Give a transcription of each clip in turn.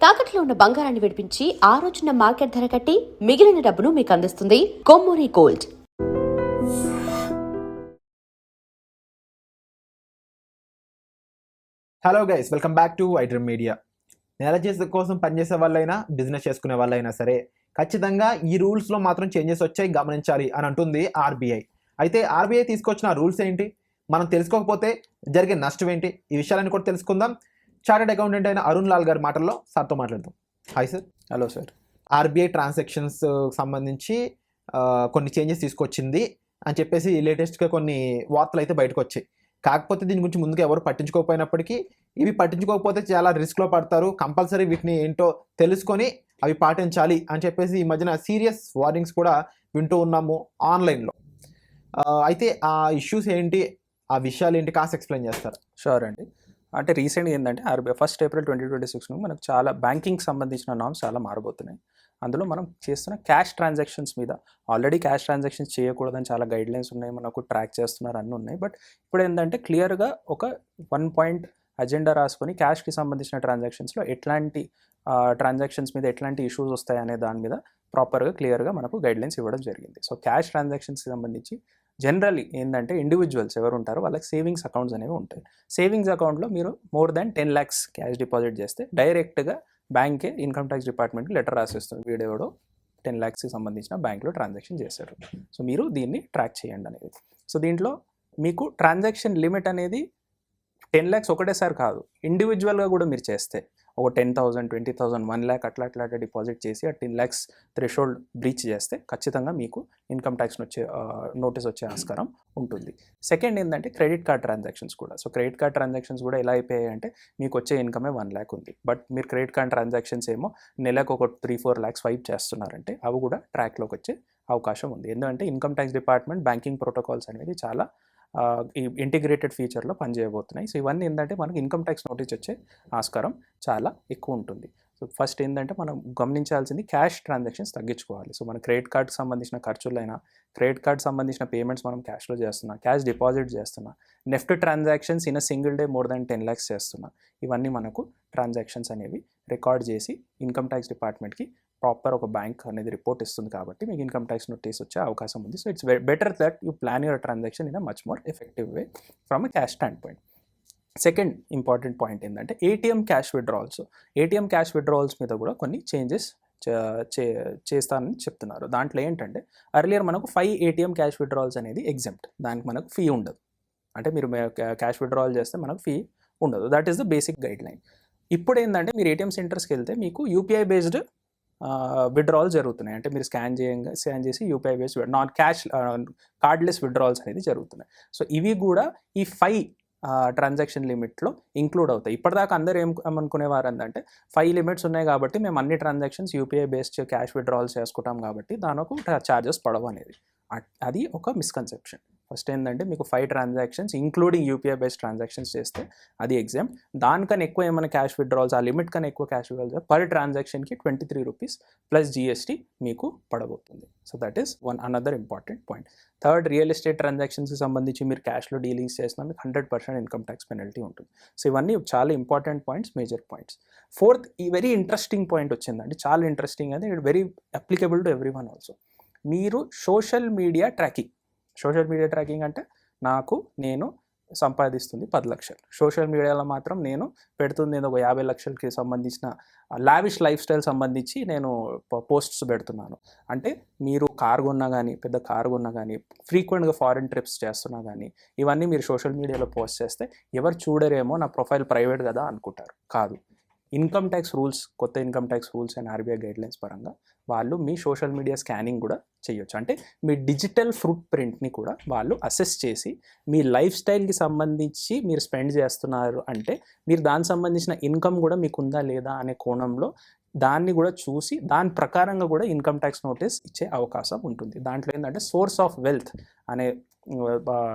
తాకట్లో ఉన్న బంగారాన్ని విడిపించి ఆ రోజున మార్కెట్ ధర కట్టి మిగిలిన డబ్బును మీకు అందిస్తుంది Kommuri gold. Hello guys, welcome back to iDream media. నెల చేసే కోసం పనిచేసే వాళ్ళైనా బిజినెస్ చేసుకునే వాళ్ళైనా సరే ఖచ్చితంగా ఈ రూల్స్లో మాత్రం చేంజెస్ వచ్చాయి, గమనించాలి అని అంటుంది ఆర్బీఐ. అయితే ఆర్బీఐ తీసుకొచ్చిన రూల్స్ ఏంటి, మనం తెలుసుకోకపోతే జరిగే నష్టం ఏంటి, ఈ విషయాలను కూడా తెలుసుకుందాం. చార్టెడ్ అకౌంటెంట్ అయిన అరుణ్ లాల్ గారి మాటల్లో సార్తో మాట్లాడదాం. Hi sir. Hello sir. RBI transactions సంబంధించి కొన్ని చేంజెస్ తీసుకొచ్చింది అని చెప్పేసి లేటెస్ట్గా కొన్ని వార్తలు అయితే బయటకు వచ్చాయి. కాకపోతే దీని గురించి ముందుగా ఎవరు పట్టించుకోకపోయినప్పటికీ ఇవి పట్టించుకోకపోతే చాలా రిస్క్లో పడతారు, కంపల్సరీ వీటిని ఏంటో తెలుసుకొని అవి పాటించాలి అని చెప్పేసి ఈ మధ్యన సీరియస్ వార్నింగ్స్ కూడా వింటూ ఉన్నాము ఆన్లైన్లో. అయితే ఆ ఇష్యూస్ ఏంటి, ఆ విషయాలు ఏంటి కాస్త ఎక్స్ప్లెయిన్ చేస్తారు? షూర్ అండి. అంటే రీసెంట్గా ఏంటంటే ఆర్బీఐ 1 ఏప్రిల్ 2026 మనకు చాలా బ్యాంకింగ్ సంబంధించిన నామ్స్ చాలా మారబోతున్నాయి. అందులో మనం చేస్తున్న క్యాష్ ట్రాన్సాక్షన్స్ మీద ఆల్రెడీ క్యాష్ ట్రాన్సాక్షన్స్ చేయకూడదని చాలా గైడ్లైన్స్ ఉన్నాయి, మనకు ట్రాక్ చేస్తున్నారు, అన్నీ ఉన్నాయి. బట్ ఇప్పుడు ఏంటంటే క్లియర్గా ఒక 1 పాయింట్ అజెండా రాసుకొని క్యాష్కి సంబంధించిన ట్రాన్సాక్షన్స్లో ఎట్లాంటి ట్రాన్సాక్షన్స్ మీద ఎట్లాంటి ఇష్యూస్ వస్తాయి అనే దాని మీద ప్రాపర్గా క్లియర్గా మనకు గైడ్లైన్స్ ఇవ్వడం జరిగింది. సో క్యాష్ ట్రాన్సాక్షన్స్కి సంబంధించి జనరల్లీ ఏంటంటే ఇండివిజువల్స్ ఎవరు ఉంటారో వాళ్ళకి సేవింగ్స్ అకౌంట్స్ అనేవి ఉంటాయి. సేవింగ్స్ అకౌంట్లో మీరు more than 10 lakhs cash deposit చేస్తే డైరెక్ట్గా బ్యాంకే ఇన్కమ్ ట్యాక్స్ డిపార్ట్మెంట్కి లెటర్ రాసేస్తుంది, వీడెవడో 10 lakhsకి సంబంధించిన బ్యాంక్లో ట్రాన్సాక్షన్ చేశారు, సో మీరు దీన్ని ట్రాక్ చేయండి అనేది. సో దీంట్లో మీకు ట్రాన్సాక్షన్ లిమిట్ అనేది 10 lakhs ఒకటేసారి కాదు, ఇండివిజువల్గా కూడా మీరు చేస్తే ఒక 10,000, 20,000, 1 lakh అట్లా డిపాజిట్ చేసి ఆ 10 lakhs థ్రెషోల్డ్ బ్రీచ్ చేస్తే ఖచ్చితంగా మీకు ఇన్కమ్ ట్యాక్స్ నోటీస్ వచ్చే ఆస్కారం ఉంటుంది. సెకండ్ ఏంటంటే క్రెడిట్ కార్డ్ ట్రాన్సాక్షన్స్ కూడా. సో క్రెడిట్ కార్డ్ ట్రాన్సాక్షన్స్ కూడా ఎలా అయిపోయాయి అంటే మీకు వచ్చే ఇన్కమే 1 lakh ఉంది, బట్ మీరు క్రెడిట్ కార్డ్ ట్రాన్సాక్షన్స్ ఏమో నెలకు ఒక 3-4 lakhs స్వైప్ చేస్తున్నారంటే అవి కూడా ట్రాక్లోకి వచ్చే అవకాశం ఉంది. ఎందుకంటే income tax department banking protocols అనేది చాలా ఈ ఇంటిగ్రేటెడ్ ఫీచర్లో పనిచేయబోతున్నాయి. సో ఇవన్నీ ఏంటంటే మనకు ఇన్కమ్ ట్యాక్స్ నోటీస్ వచ్చే ఆస్కారం చాలా ఎక్కువ ఉంటుంది. సో ఫస్ట్ ఏంటంటే మనం గమనించాల్సింది క్యాష్ ట్రాన్సాక్షన్స్ తగ్గించుకోవాలి. సో మన క్రెడిట్ కార్డ్కి సంబంధించిన ఖర్చులైనా, క్రెడిట్ కార్డ్ సంబంధించిన పేమెంట్స్ మనం క్యాష్లో చేస్తున్నా, క్యాష్ డిపాజిట్ చేస్తున్నా, NEFT transactions in single day more than 10 lakhs చేస్తున్నా, ఇవన్నీ మనకు ట్రాన్సాక్షన్స్ అనేవి రికార్డ్ చేసి ఇన్కమ్ ట్యాక్స్ డిపార్ట్మెంట్కి ప్రాపర్ ఒక బ్యాంక్ అనేది రిపోర్ట్ ఇస్తుంది, కాబట్టి మీకు ఇన్కమ్ ట్యాక్స్ నోటీస్ వచ్చే అవకాశం ఉంది. So it's better that you plan your transaction in a much more effective way from a cash standpoint. Second important point ఏంటంటే ATM cash withdrawals. ATM cash withdrawals మీద కూడా కొన్ని changes చేస్తానని చెప్తున్నారు. దాంట్లో ఏంటంటే అర్లియర్ మనకు 5 ఏటీఎం క్యాష్ విత్డ్రావల్స్ అనేది ఎగ్జెంప్ట్, దానికి మనకు ఫీ ఉండదు. అంటే మీరు క్యాష్ విత్డ్రావల్ చేస్తే మనకు ఫీ ఉండదు, that is the basic guide line. ఇప్పుడు ఏంటంటే మీరు ఏటీఎం సెంటర్స్కి వెళ్తే మీకు యూపీఐ బేస్డ్ విత్డ్రావల్స్ జరుగుతున్నాయి. అంటే మీరు స్కాన్ చేసి UPI based non cash cardless withdrawals అనేది జరుగుతున్నాయి. సో ఇవి కూడా ఈ 5 ట్రాన్సాక్షన్ లిమిట్లో ఇంక్లూడ్ అవుతాయి. ఇప్పటిదాకా అందరూ ఏమనుకునేవారు అంటే 5 లిమిట్స్ ఉన్నాయి కాబట్టి మేము అన్ని transactions UPI based cash withdrawals చేసుకుంటాం కాబట్టి దానికి ఛార్జెస్ పడవు అనేది. అది ఒక మిస్కన్సెప్షన్. ఫస్ట్ ఏంటంటే మీకు 5 transactions including UPI based transactions చేస్తే అది ఎగ్జామ్. దానికన్నా ఎక్కువ ఏమైనా క్యాష్ విత్డ్రావల్స్, ఆ లిమిట్ కన్నా ఎక్కువ క్యాష్ విత్డ్రావల్స్ పర్ ట్రాన్సాక్షన్కి 23 rupees ప్లస్ జీఎస్టీ మీకు పడబోతుంది. So that is another important point. Third, real estate ట్రాన్సాక్షన్స్కి సంబంధించి మీరు క్యాష్లో డీలింగ్స్ చేసినా మీకు 100% ఇన్కమ్ ట్యాక్స్ పెనల్టీ ఉంటుంది. సో ఇవన్నీ చాలా important points, major points. Fourth, ఈ వెరీ ఇంట్రెస్టింగ్ పాయింట్ వచ్చిందండి, చాలా ఇంట్రెస్టింగ్, అది very applicable to everyone also. మీరు సోషల్ మీడియా ట్రాకింగ్ అంటే నేను సంపాదిస్తుంది 10 లక్షలు, సోషల్ మీడియాలో మాత్రం నేను పెడుతుంది ఒక 50 లక్షలకి సంబంధించిన లావిష్ లైఫ్ స్టైల్ సంబంధించి నేను పోస్ట్స్ పెడుతున్నాను అంటే, మీరు కారు కొన్నా కానీ, పెద్ద కారు కొన్నా కానీ, ఫ్రీక్వెంట్గా ఫారిన్ ట్రిప్స్ చేస్తున్నా కానీ, ఇవన్నీ మీరు సోషల్ మీడియాలో పోస్ట్ చేస్తే ఎవరు చూడరేమో, నా ప్రొఫైల్ ప్రైవేట్ కదా అనుకుంటారు. కాదు, ఇన్కమ్ ట్యాక్స్ రూల్స్, కొత్త income tax rules and RBI guidelines పరంగా వాళ్ళు మీ సోషల్ మీడియా స్కానింగ్ కూడా చేయొచ్చు. అంటే మీ డిజిటల్ ఫుట్ ప్రింట్ని కూడా వాళ్ళు అసెస్ చేసి మీ లైఫ్ స్టైల్కి సంబంధించి మీరు స్పెండ్ చేస్తున్నారు అంటే మీరు దానికి సంబంధించిన ఇన్కమ్ కూడా మీకు ఉందా లేదా అనే కోణంలో దాన్ని కూడా చూసి దాని ప్రకారంగా కూడా ఇన్కమ్ ట్యాక్స్ నోటీస్ ఇచ్చే అవకాశం ఉంటుంది. దాంట్లో ఏంటంటే సోర్స్ ఆఫ్ వెల్త్ అనే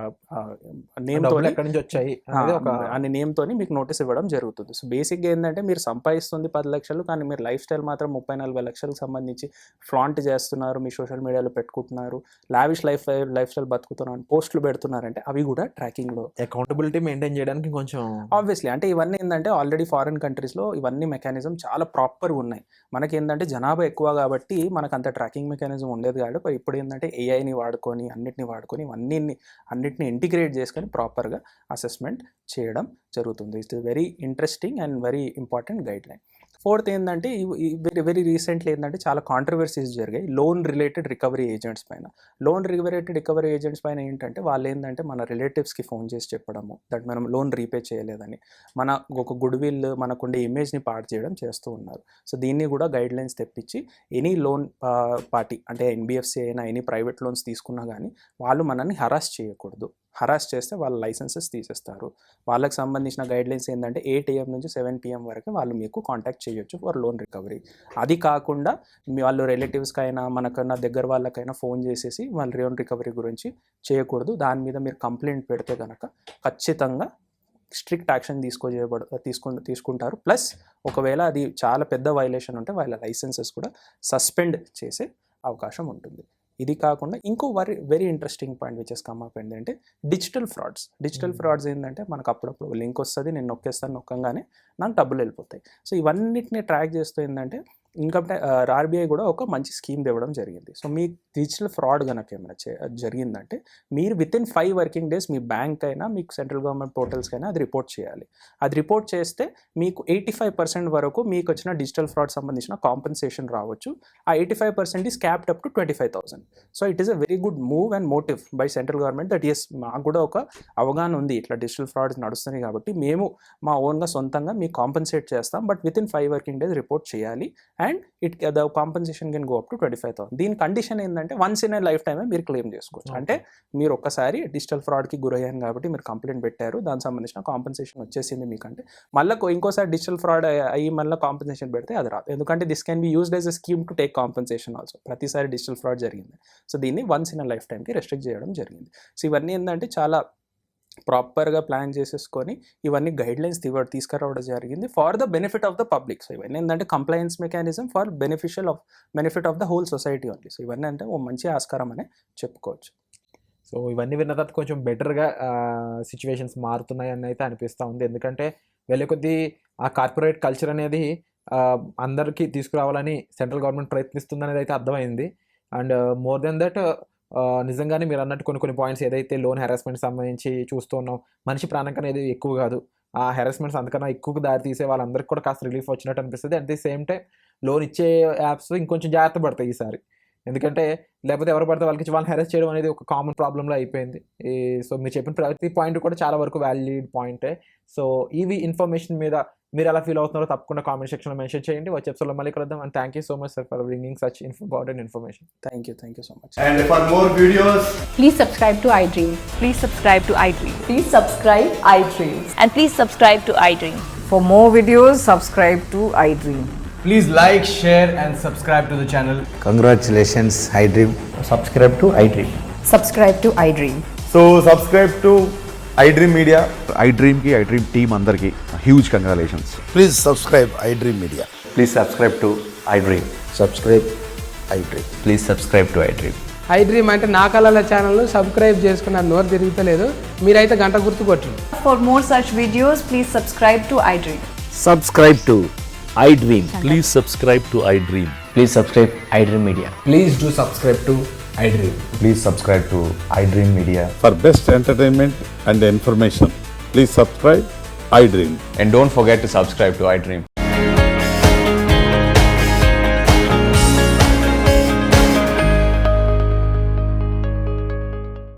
నేమ్ డబ్బులు తోని ఎక్కడి నుంచి వచ్చాయి అనేది ఒక అనే నేమ్తోని మీకు నోటీస్ ఇవ్వడం జరుగుతుంది. సో బేసిక్గా ఏంటంటే మీరు సంపాదిస్తుంది 10 లక్షలు, కానీ మీరు లైఫ్ స్టైల్ మాత్రం 30-40 లక్షలకు సంబంధించి ఫ్లాంట్ చేస్తున్నారు, మీ సోషల్ మీడియాలో పెట్టుకుంటున్నారు, లావిష్ లైఫ్ స్టైల్ బతుకుతున్నారు, పోస్టులు పెడుతున్నారంటే అవి కూడా ట్రాకింగ్లో అకౌంటబిలిటీ మెయింటైన్ చేయడానికి కొంచెం ఆబ్వియస్లీ. అంటే ఇవన్నీ ఏంటంటే ఆల్రెడీ ఫారిన్ కంట్రీస్లో ఇవన్నీ మెకానిజం చాలా ప్రాపర్గా ఉన్నాయి. మనకి ఏంటంటే జనాభా ఎక్కువ కాబట్టి మనకు అంత ట్రాకింగ్ మెకానిజం ఉండేది కాబట్టి ఇప్పుడు ఏంటంటే ఏఐని వాడుకొని అన్నిటిని ఇంటిగ్రేట్ చేసుకొని ప్రాపర్గా అసెస్మెంట్ చేయడం జరుగుతుంది. It's very interesting and very important guide line. Fourth ఏంటంటే వెరీ రీసెంట్లీ ఏంటంటే చాలా కాంట్రవర్సీస్ జరిగాయి లోన్ రిలేటెడ్ రికవరీ ఏజెంట్స్ పైన. రికవరీ ఏజెంట్స్ పైన ఏంటంటే వాళ్ళు ఏంటంటే మన రిలేటివ్స్కి ఫోన్ చేసి చెప్పడము దట్ మనం లోన్ రీపే చేయలేదని, మన ఒక గుడ్ విల్ మనకుండే ఇమేజ్ని పాడు చేయడం చేస్తూ ఉన్నారు. సో దీన్ని కూడా గైడ్ లైన్స్ తెప్పించి ఎనీ లోన్ పార్టీ అంటే ఎన్బిఎఫ్సి అయినా ఎనీ ప్రైవేట్ లోన్స్ తీసుకున్నా కానీ వాళ్ళు మనల్ని హరాస్ చేయకూడదు. హరాస్ చేస్తే వాళ్ళ లైసెన్సెస్ తీసేస్తారు. వాళ్ళకి సంబంధించిన గైడ్లైన్స్ ఏంటంటే 8 AM నుంచి 7 PM వరకు వాళ్ళు మీకు కాంటాక్ట్ చేయొచ్చు ఫర్ లోన్ రికవరీ. అది కాకుండా వాళ్ళు రిలేటివ్స్కి అయినా మనకన్నా దగ్గర వాళ్ళకైనా ఫోన్ చేసేసి వాళ్ళ లోన్ రికవరీ గురించి చేయకూడదు. దాని మీద మీరు కంప్లైంట్ పెడితే కనుక ఖచ్చితంగా స్ట్రిక్ట్ యాక్షన్ తీసుకుంటారు. ప్లస్ ఒకవేళ అది చాలా పెద్ద వైలేషన్ ఉంటే వాళ్ళ లైసెన్సెస్ కూడా సస్పెండ్ చేసే అవకాశం ఉంటుంది. ఇది కాకుండా ఇంకో very interesting point which has come up ఏంటంటే డిజిటల్ ఫ్రాడ్స్ ఏంటంటే మనకు అప్పుడప్పుడు లింక్ వస్తుంది, నేను నొక్కంగానే నాకు డబ్బులు వెళ్ళిపోతాయి. సో ఇవన్నిటిని ట్రాక్ చేస్తూ ఏంటంటే ఆర్బీఐ కూడా ఒక మంచి స్కీమ్ ఇవ్వడం జరిగింది. సో మీ డిజిటల్ ఫ్రాడ్ కనుక ఏమైనా జరిగిందంటే మీరు వితిన్ 5 working days మీ బ్యాంక్ అయినా మీకు సెంట్రల్ గవర్నమెంట్ పోర్టల్స్కైనా అది రిపోర్ట్ చేయాలి. అది రిపోర్ట్ చేస్తే మీకు 85% వరకు మీకు వచ్చిన డిజిటల్ ఫ్రాడ్ సంబంధించిన కాంపెన్సేషన్ రావచ్చు. ఆ 85% is capped up to 25,000. So it is a very good move and motive by central government that is మాకు కూడా ఒక అవగాహన ఉంది ఇట్లా డిజిటల్ ఫ్రాడ్స్ నడుస్తున్నాయి కాబట్టి మేము మా ఓన్గా సొంతంగా మీకు కాంపెన్సేట్ చేస్తాం, but within 5 working days report చేయాలి and the compensation can go up to 25,000. దీని కండిషన్ ఏంటంటే వన్స్ ఇన్ ఏ లైఫ్ టైమే మీరు క్లెయిమ్ చేసుకోవచ్చు. అంటే మీరు ఒక్కసారి డిజిటల్ ఫ్రాడ్కి గురయ్యాను కాబట్టి మీరు కంప్లైంట్ పెట్టారు, దానికి సంబంధించిన కాంపెన్సేషన్ వచ్చేసింది మీకంటే మళ్ళీ ఇంకోసారి డిజిటల్ ఫ్రాడ్ అయ్యి మళ్ళీ కాంపెన్సేషన్ పెడితే అది రాదు. ఎందుకంటే this can be used as a scheme to take compensation also. ప్రతిసారి డిజిటల్ ఫ్రాడ్ జరిగింది. సో దీన్ని వన్స్ ఇన్ ఏ లైఫ్ టైంకి రెస్ట్రిక్ట్ చేయడం జరిగింది. సో ఇవన్నీ ఏంటంటే చాలా ప్రాపర్గా ప్లాన్ చేసేసుకొని ఇవన్నీ గైడ్లైన్స్ తీసుకురావడం జరిగింది for the benefit of the public. So ఇవన్నీ ఏంటంటే compliance mechanism for benefit of the whole society only. So ఇవన్నీ అంటే ఓ మంచి ఆస్కారం అనే చెప్పుకోవచ్చు. సో ఇవన్నీ విన్న తర్వాత కొంచెం బెటర్గా సిచ్యువేషన్స్ మారుతున్నాయి అని అయితే అనిపిస్తూ ఉంది. ఎందుకంటే వెళ్ళే కొద్దీ ఆ కార్పొరేట్ కల్చర్ అనేది అందరికీ తీసుకురావాలని సెంట్రల్ గవర్నమెంట్ ప్రయత్నిస్తుంది అనేది అయితే అర్థమైంది. అండ్ మోర్ దెన్ దట్ నిజంగానే మీరు అన్నట్టు కొన్ని పాయింట్స్ ఏదైతే లోన్ హెరాస్మెంట్ సంబంధించి చూస్తూ ఉన్నాం, మనిషి ప్రాణం అనేది ఎక్కువ కాదు, ఆ హెరాస్మెంట్స్ అంతకన్నా ఎక్కువ దారి తీసే వాళ్ళందరికీ కూడా కాస్త రిలీఫ్ వచ్చినట్టు అనిపిస్తుంది. At the same time loan ఇచ్చే యాప్స్ ఇంకొంచెం జాగ్రత్త పడతాయి ఈసారి. ఎందుకంటే లేకపోతే ఎవరు పడితే వాళ్ళకి వాళ్ళని హెరాస్ చేయడం అనేది ఒక కామన్ ప్రాబ్లంలో అయిపోయింది. సో మీరు చెప్పిన ప్రతి పాయింట్ కూడా చాలా వరకు వ్యాలిడ్ పాయింటే. సో ఇవి ఇన్ఫర్మేషన్ మీద మీరు ఎలా ఫీల్ అవుతున్నారో తప్పకుండా కామెంట్ సెక్షన్లో మెన్షన్ చేయండి. వచ్చే ఎపిసోడ్లో మళ్ళీ కలుద్దాం. And thank you so much sir for bringing such important information. Thank you so much. And for more videos, Please subscribe to iDream. Please subscribe to iDream. Please subscribe iDream. And please subscribe to iDream. For more videos, subscribe to iDream. please like, share and subscribe to the channel. Congratulations, iDream. Subscribe to iDream. Subscribe to iDream. So subscribe to iDream Media. iDream ki iDream team andarki huge congratulations. Please subscribe iDream Media. Please subscribe to iDream. Subscribe iDream. Please subscribe to iDream. iDream అంటే నా కళల channel subscribe చేసుకున్న నోరు తిరుగుతలేదు, మీరైతే గంట గుర్తు కొట్టండి. For more such videos, please subscribe to iDream. Subscribe to iDream. Please subscribe to iDream. Please subscribe iDream Media. Please do subscribe to iDream. Please subscribe to iDream Media. For best entertainment and information, please subscribe iDream. And don't forget to subscribe to iDream.